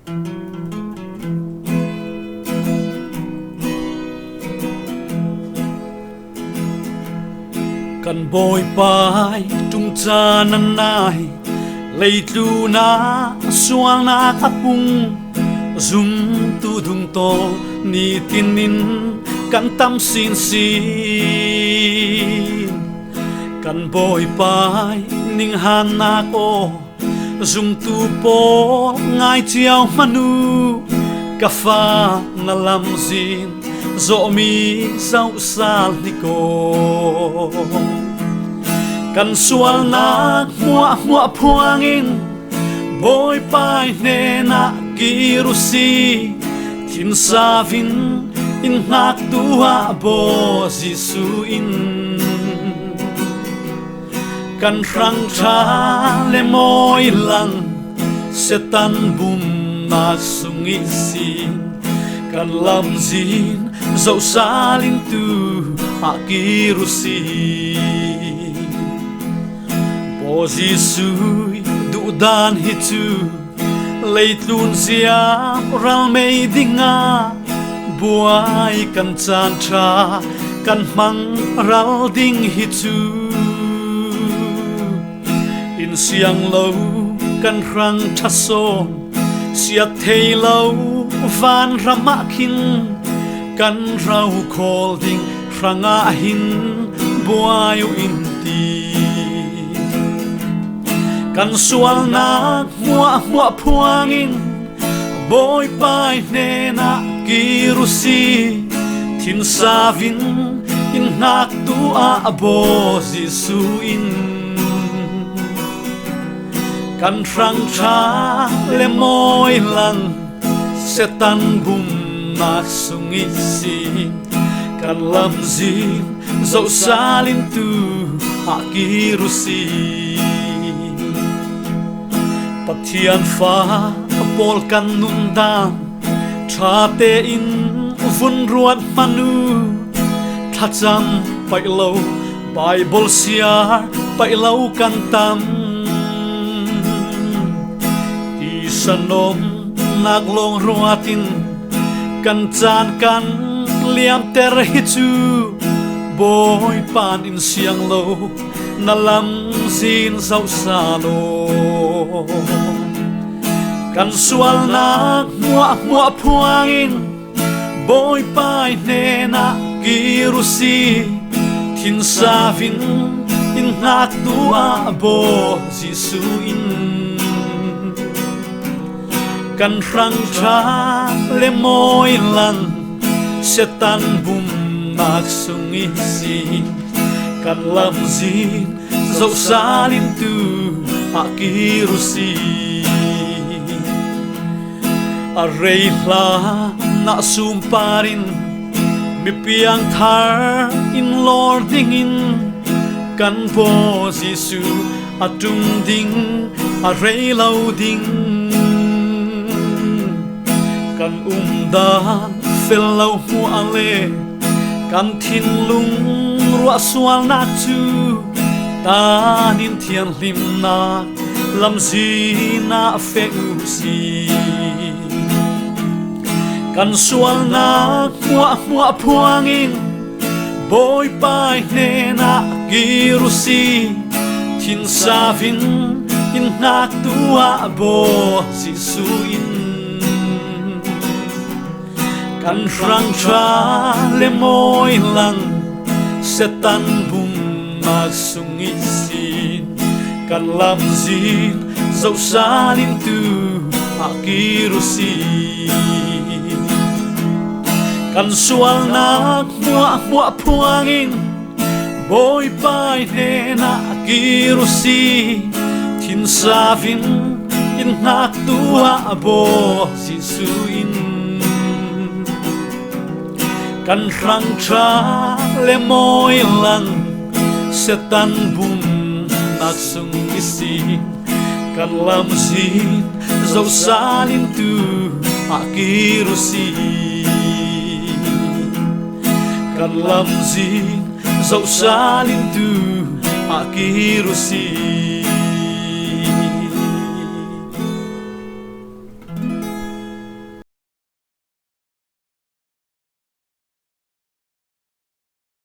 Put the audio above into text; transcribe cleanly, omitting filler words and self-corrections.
Kan boy pai tung cha nan nai lei tu na sual na kapung zum tu dung to ni tinin kan tam sin sin kan boy pai ning han na ko zum tu po ngai chiao manu ka fa na lam zin zo mi sau sal ni ko kan sual na mua phuangin boy pai ne na kirusi thin savin in nak tua bo jisu in kan rang cha le moi lang setan bum na sungi sin kan lam zin zo salin tu akirusi bo jisu du dan hi tu leitlun siam ral mei dinga buai kan chan tra kan mang ral ding hi tu in siang lo kan rang thaso sia thei lo van ramakin kan rau khol ding ranga hin buai in ti kan sual na mua phuangin boy pai ne na kirusi thin savin in nak tu a bo jisu in kan rang cha le moi lang setan bum na sungi sin kan lam zin zo salin tu a kirusi Pathian fa pol kan nun dam tha te in vun ruat manu tha cham pai lo Bible siar pai lo kan tam ti sanom nak long ruatin kan chan kan liam ter hi chu boy pan in siang lo na lam sin sau sa lo kan sual na mua phuangin boy pai ne na kirusi thin savin in nak tua bo jisu in kan rang cha le moi lan setan bum nak sungi sin kan lam zin zo salin tu akirusi arei la na sumparin mi piang thar in lord ding in kan bo jisu atung ding arei lo ding kan dan fel lo hu ale kan thin lung ruwa sual na chu ta nin thian lim na lam zina fe si kan sual na mua phuangin boy pai ne na kirusi thin savin in nak tua bo jisu in kan rang cha le moi lang setan bum nak sungi sin kan lam zin zo salin tu akirusi kan sual na mua phuangin boy pai ne na kirusi thin savin in nak tua bo jisu in kan rang cha le moi lang setan bum nak sungi sin kan lam zin zo salin tu akirusi kan lam zin zo salin tu akirusi